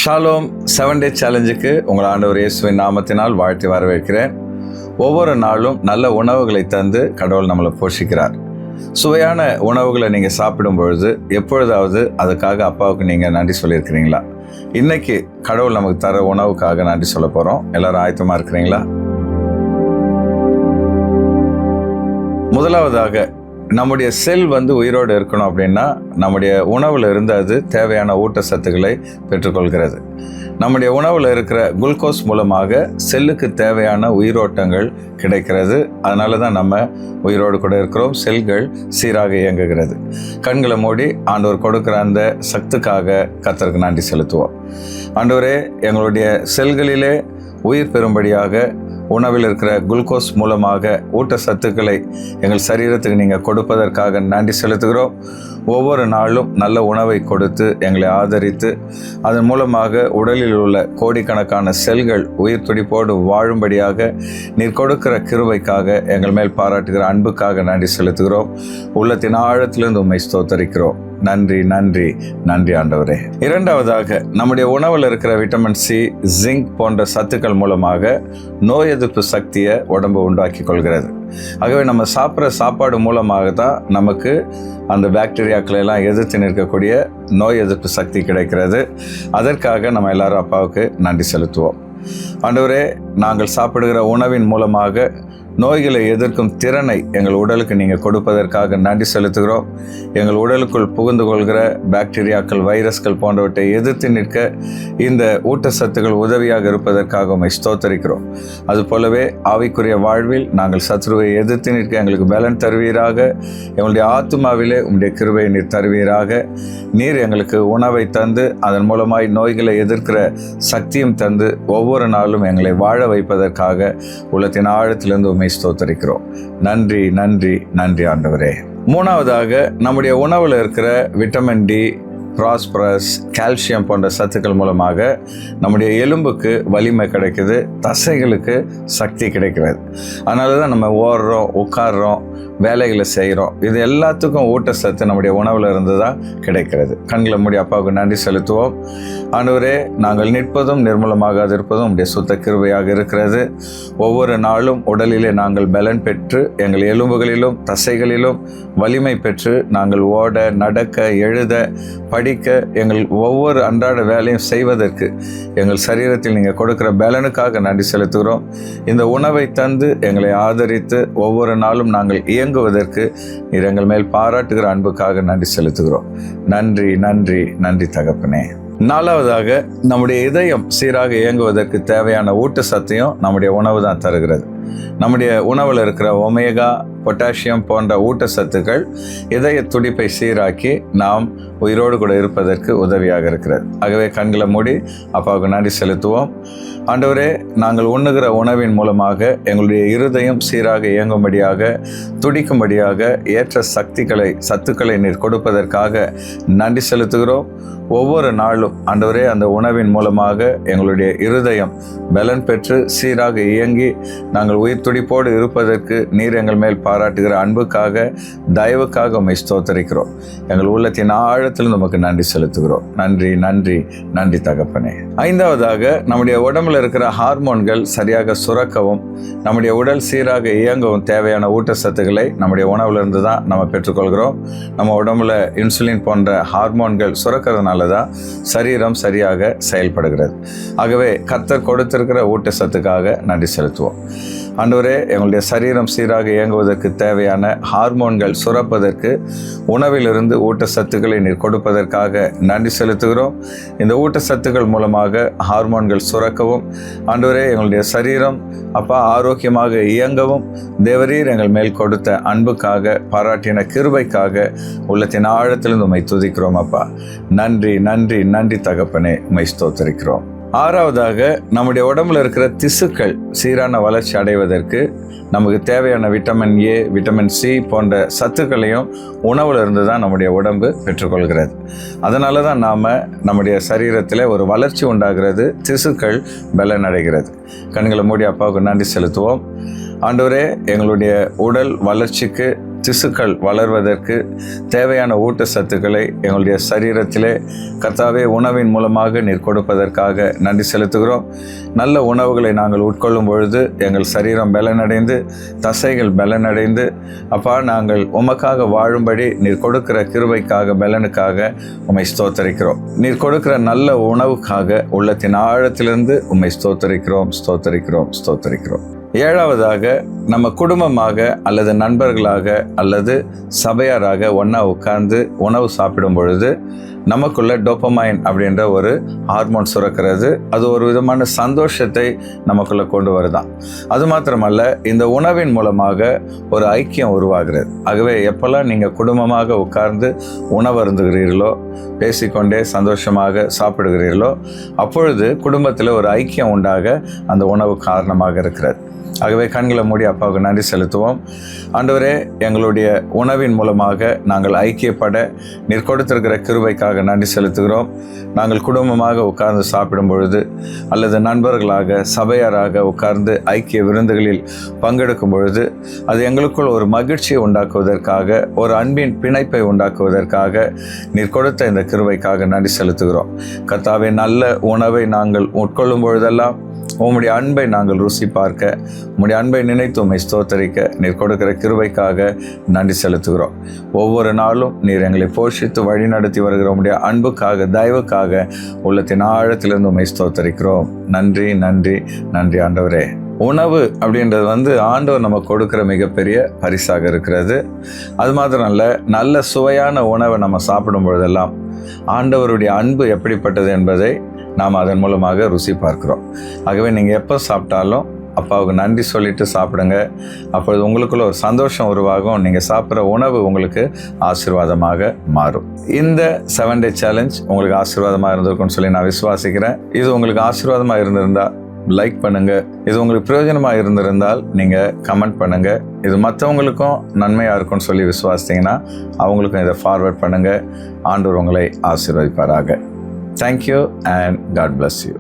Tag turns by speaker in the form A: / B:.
A: Shalom 7 டே சேலஞ்சுக்கு உங்கள் ஆண்டவர் இயேசுவின் நாமத்தினால் வாழ்த்தி வரவேற்கிறேன். ஒவ்வொரு நாளும் நல்ல உணவுகளை தந்து கடவுள் நம்மளை போஷிக்கிறார். சுவையான உணவுகளை நீங்கள் சாப்பிடும் பொழுது எப்பொழுதாவது அதுக்காக அப்பாவுக்கு நீங்கள் நன்றி சொல்லியிருக்கிறீங்களா? இன்னைக்கு கடவுள் நமக்கு தர உணவுக்காக நன்றி சொல்ல போகிறோம். எல்லாரும் ஆயத்தமாக இருக்கிறீங்களா? முதலாவதாக, நம்முடைய செல் உயிரோடு இருக்கணும் அப்படின்னா நம்முடைய உணவில் இருந்து அது தேவையான ஊட்டச்சத்துக்களை பெற்றுக்கொள்கிறது. நம்முடைய உணவில் இருக்கிற குளுக்கோஸ் மூலமாக செல்லுக்கு தேவையான உயிரோட்டங்கள் கிடைக்கிறது. அதனால தான் நம்ம உயிரோடு கூட இருக்கிறோம். செல்கள் சீராக இயங்குகிறது. கண்களை மூடி ஆண்டவர் கொடுக்குற அந்த சத்துக்காக கர்த்தருக்கு நன்றி செலுத்துவோம். ஆண்டவரே, எங்களுடைய செல்களிலே உயிர் பெறும்படியாக உணவில் இருக்கிற குளுக்கோஸ் மூலமாக ஊட்டச்சத்துக்களை எங்கள் சரீரத்துக்கு நீங்கள் கொடுப்பதற்காக நன்றி செலுத்துகிறோம். ஒவ்வொரு நாளும் நல்ல உணவை கொடுத்து எங்களை ஆதரித்து அதன் மூலமாக உடலில் உள்ள கோடிக்கணக்கான செல்கள் உயிர் துடிப்போடு வாழும்படியாக நீர் கொடுக்கிற கிருபைக்காக எங்கள் மேல் பாராட்டுகிற அன்புக்காக நன்றி செலுத்துகிறோம். உள்ளத்தின் ஆழத்திலிருந்து உம்மை ஸ்தோத்தரிக்கிறோம். நன்றி நன்றி நன்றி ஆண்டவரே. இரண்டாவதாக, நம்முடைய உணவில் இருக்கிற விட்டமின் சி, ஜிங்க் போன்ற சத்துக்கள் மூலமாக நோய் எதிர்ப்பு சக்தியை உடம்பு உண்டாக்கி கொள்கிறது. ஆகவே நம்ம சாப்பிட்ற சாப்பாடு மூலமாக தான் நமக்கு அந்த பாக்டீரியாக்களை எல்லாம் எதிர்த்து நிற்கக்கூடிய நோய் எதிர்ப்பு சக்தி கிடைக்கிறது. அதற்காக நம்ம எல்லாரும் அப்பாவுக்கு நன்றி செலுத்துவோம். ஆண்டவரே, நாங்கள் சாப்பிடுகிற உணவின் மூலமாக நோய்களை எதிர்க்கும் திறனை எங்கள் உடலுக்கு நீங்கள் கொடுப்பதற்காக நன்றி செலுத்துகிறோம். எங்கள் உடலுக்குள் புகுந்து கொள்கிற பாக்டீரியாக்கள், வைரஸ்கள் போன்றவற்றை எதிர்த்து நிற்க இந்த ஊட்டச்சத்துக்கள் உதவியாக இருப்பதற்காக உம்மை ஸ்தோத்தரிக்கிறோம். அதுபோலவே ஆவிக்குரிய வாழ்வில் நாங்கள் சத்ருவை எதிர்த்து நிற்க எங்களுக்கு பலன் தருவீராக. எங்களுடைய ஆத்துமாவிலே உம்முடைய கிருபையை நீர் தருவீராக. நீர் எங்களுக்கு உணவை தந்து அதன் மூலமாய் நோய்களை எதிர்க்கிற சக்தியும் தந்து ஒவ்வொரு நாளும் எங்களை வாழ வைப்பதற்காக உள்ளத்தின் ஆழத்திலிருந்து உம்மை ஸ்தோத்தரிக்கிறோம். நன்றி நன்றி நன்றி ஆண்டவரே. மூணாவதாக, நம்முடைய உணவில் இருக்கிற விட்டமின் டி, பாஸ்பரஸ், கால்சியம் போன்ற சத்துக்கள் மூலமாக நம்முடைய எலும்புக்கு வலிமை கிடைக்குது, தசைகளுக்கு சக்தி கிடைக்கிறது. அதனால தான் நம்ம ஓடுறோம், உட்காடுறோம், வேலைகளை செய்கிறோம். இது எல்லாத்துக்கும் ஊட்டச்சத்து நம்முடைய உணவில் இருந்து தான் கிடைக்கிறது. கண்களை மூடி அப்பாவுக்கு நன்றி செலுத்துவோம். ஆண்டவரே, நாங்கள் நிற்பதும் நிர்மூலமாக இருப்பதும் உடைய சுத்த கிருபையாக இருக்கிறது. ஒவ்வொரு நாளும் உடலிலே நாங்கள் பலன் பெற்று எங்கள் எலும்புகளிலும் தசைகளிலும் வலிமை பெற்று நாங்கள் ஓட, நடக்க, எழுத, படிக்க, எங்கள் ஒவ்வொரு அன்றாட வேலையும் செய்வதற்கு எங்கள் சரீரத்தில் நீங்கள் கொடுக்கிற பலனுக்காக நன்றி செலுத்துகிறோம். இந்த உணவை தந்து எங்களை ஆதரித்து ஒவ்வொரு நாளும் நாங்கள் இயங்குவதற்கு நீர் எங்கள் மேல் பாராட்டுகிற அன்புக்காக நன்றி செலுத்துகிறோம். நன்றி நன்றி நன்றி தகப்பனே. நாலாவதாக, நம்முடைய இதயம் சீராக இயங்குவதற்கு தேவையான ஊட்டச்சத்தையும் நம்முடைய உணவு தான் தருகிறது. நம்முடைய உணவில் இருக்கிற ஒமேகா, பொட்டாசியம் போன்ற ஊட்டச்சத்துக்கள் இதய துடிப்பை சீராக்கி நாம் உயிரோடு கூட இருப்பதற்கு உதவியாக இருக்கிறது. ஆகவே கண்களை மூடி அப்பாவுக்கு நன்றி செலுத்துவோம். ஆண்டவரே, நாங்கள் உண்ணுகிற உணவின் மூலமாக எங்களுடைய இருதயம் சீராக இயங்கும்படியாக, துடிக்கும்படியாக ஏற்ற சத்துக்களை நீர் கொடுப்பதற்காக நன்றி செலுத்துகிறோம். ஒவ்வொரு நாளும் ஆண்டவரே, அந்த உணவின் மூலமாக எங்களுடைய இருதயம் பலன் பெற்று சீராக இயங்கி நாங்கள் உயிர் துடிப்போடு இருப்பதற்கு நீர் எங்கள் மேல் பாராட்டுகிற அன்புக்காக, தயவுக்காக உம்மை ஸ்தோத்தரிக்கிறோம். எங்கள் உள்ளத்தின் ஆழத்தில் நமக்கு நன்றி செலுத்துகிறோம். நன்றி நன்றி நன்றி தகப்பனே. ஐந்தாவதாக, நம்முடைய உடம்புல இருக்கிற ஹார்மோன்கள் சரியாக சுரக்கவும் நம்முடைய உடல் சீராக இயங்கவும் தேவையான ஊட்டச்சத்துக்களை நம்முடைய உணவுலேருந்து தான் நம்ம பெற்றுக்கொள்கிறோம். நம்ம உடம்புல இன்சுலின் போன்ற ஹார்மோன்கள் சுரக்கிறதுனால தான் சரீரம் சரியாக செயல்படுகிறது. ஆகவே கர்த்தர் கொடுத்திருக்கிற ஊட்டச்சத்துக்காக நன்றி செலுத்துவோம். ஆண்டவரே, எங்களுடைய சரீரம் சீராக இயங்குவதற்கு தேவையான ஹார்மோன்கள் சுரப்பதற்கு உணவிலிருந்து ஊட்டச்சத்துக்களை நீர் கொடுப்பதற்காக நன்றி செலுத்துகிறோம். இந்த ஊட்டச்சத்துக்கள் மூலமாக ஹார்மோன்கள் சுரக்கவும் ஆண்டவரே, எங்களுடைய சரீரம் அப்பா ஆரோக்கியமாக இயங்கவும் தேவரீர் எங்கள் மேல் கொடுத்த அன்புக்காக, பாராட்டின கிருபைக்காக உள்ளத்தின் ஆழத்திலிருந்து உம்மை துதிக்கிறோம் அப்பா. நன்றி நன்றி நன்றி தகப்பனே, உம்மை ஸ்தோத்தரிக்கிறோம். ஆறாவதாக, நம்முடைய உடம்புல இருக்கிற திசுக்கள் சீரான வளர்ச்சி அடைவதற்கு நமக்கு தேவையான விட்டமின் ஏ, விட்டமின் சி போன்ற சத்துக்களையும் உணவில் இருந்து தான் நம்முடைய உடம்பு பெற்றுக்கொள்கிறது. அதனால தான் நாம் நம்முடைய சரீரத்தில் ஒரு வளர்ச்சி உண்டாகிறது, திசுக்கள் பலன் அடைகிறது. கண்களை மூடி அப்பாவுக்கு நன்றி செலுத்துவோம். ஆண்டவரே, எங்களுடைய உடல் வளர்ச்சிக்கு திசுக்கள் வளர்வதற்கு தேவையான ஊட்டச்சத்துக்களை எங்களுடைய சரீரத்திலே கர்த்தாவே உணவின் மூலமாக நீர் கொடுப்பதற்காக நன்றி செலுத்துகிறோம். நல்ல உணவுகளை நாங்கள் உட்கொள்ளும் பொழுது எங்கள் சரீரம் பலனடைந்து, தசைகள் பலனடைந்து, அப்பா நாங்கள் உமக்காக வாழும்படி நீர் கொடுக்கிற கிருபைக்காக, பலனுக்காக உம்மை ஸ்தோத்தரிக்கிறோம். நீர் கொடுக்கிற நல்ல உணவுக்காக உள்ளத்தின் ஆழத்திலிருந்து உம்மை ஸ்தோத்தரிக்கிறோம், ஸ்தோத்தரிக்கிறோம், ஸ்தோத்தரிக்கிறோம். ஏழாவதாக, நம்ம குடும்பமாக அல்லது நண்பர்களாக அல்லது சபையாராக ஒன்றா உட்கார்ந்து உணவு சாப்பிடும் பொழுது நமக்குள்ள டோபமைன் அப்படின்ற ஒரு ஹார்மோன் சுரக்கிறது. அது ஒரு விதமான சந்தோஷத்தை நமக்குள்ள கொண்டு வருதான். அது மாத்திரமல்ல, இந்த உணவின் மூலமாக ஒரு ஐக்கியம் உருவாகிறது. ஆகவே எப்பெல்லாம் நீங்கள் குடும்பமாக உட்கார்ந்து உணவு அருந்துகிறீர்களோ, பேசிக்கொண்டே சந்தோஷமாக சாப்பிடுகிறீர்களோ, அப்பொழுது குடும்பத்தில் ஒரு ஐக்கியம் உண்டாக அந்த உணவு காரணமாக இருக்கிறது. ஆகவே கண்களை மூடி அப்பாவுக்கு நன்றி செலுத்துவோம். ஆண்டவரே, எங்களுடைய உணவின் மூலமாக நாங்கள் ஐக்கியப்பட நீர் கொடுத்திருக்கிற கிருபைக்காக நன்றி செலுத்துகிறோம். நாங்கள் குடும்பமாக உட்கார்ந்து சாப்பிடும் பொழுது அல்லது நண்பர்களாக சபையாராக உட்கார்ந்து ஐக்கிய விருந்துகளில் பங்கெடுக்கும் பொழுது அது எங்களுக்குள் ஒரு மகிழ்ச்சியை உண்டாக்குவதற்காக, ஒரு அன்பின் பிணைப்பை உண்டாக்குவதற்காக நீர் கொடுத்த இந்த கிருபைக்காக நன்றி செலுத்துகிறோம். கர்த்தாவே, நல்ல உணவை நாங்கள் உட்கொள்ளும் பொழுதெல்லாம் உம்முடைய அன்பை நாங்கள் ருசி பார்க்க, உம்முடைய அன்பை நினைத்து உம்மை ஸ்தோத்தரிக்க நீர் கொடுக்கிற கிருபைக்காக நன்றி செலுத்துகிறோம். ஒவ்வொரு நாளும் நீர் எங்களை போஷித்து வழி நடத்தி வருகிற உம்முடைய அன்புக்காக, தயவுக்காக உள்ளத்தின் ஆழத்திலிருந்து உம்மை ஸ்தோத்தரிக்கிறோம். நன்றி, நன்றி, நன்றி ஆண்டவரே. உணவு அப்படின்றது ஆண்டவர் நமக்கு கொடுக்கிற மிகப்பெரிய பரிசாக இருக்கிறது. அது மாத்திரம் அல்ல, நல்ல சுவையான உணவை நம்ம சாப்பிடும் பொழுதெல்லாம் ஆண்டவருடைய அன்பு எப்படிப்பட்டது என்பதை நாம் அதன் மூலமாக ருசி பார்க்கிறோம். ஆகவே நீங்கள் எப்போ சாப்பிட்டாலும் அப்பாவுக்கு நன்றி சொல்லிட்டு சாப்பிடுங்க. அப்பொழுது உங்களுக்குள்ள ஒரு சந்தோஷம் உருவாகும். நீங்கள் சாப்பிட்ற உணவு உங்களுக்கு ஆசீர்வாதமாக மாறும். இந்த 7 Day சேலஞ்ச் உங்களுக்கு ஆசீர்வாதமாக இருந்திருக்கும்னு சொல்லி நான் விசுவாசிக்கிறேன். இது உங்களுக்கு ஆசீர்வாதமாக இருந்திருந்தால் லைக் பண்ணுங்கள். இது உங்களுக்கு பிரயோஜனமாக இருந்திருந்தால் நீங்கள் கமெண்ட் பண்ணுங்கள். இது மற்றவங்களுக்கும் நன்மையாக இருக்கும்னு சொல்லி விசுவாசித்தீங்கன்னா அவங்களுக்கும் இதை ஃபார்வர்ட் பண்ணுங்கள். ஆண்டவர் உங்களை ஆசீர்வதிப்பாராக. Thank you and God bless you.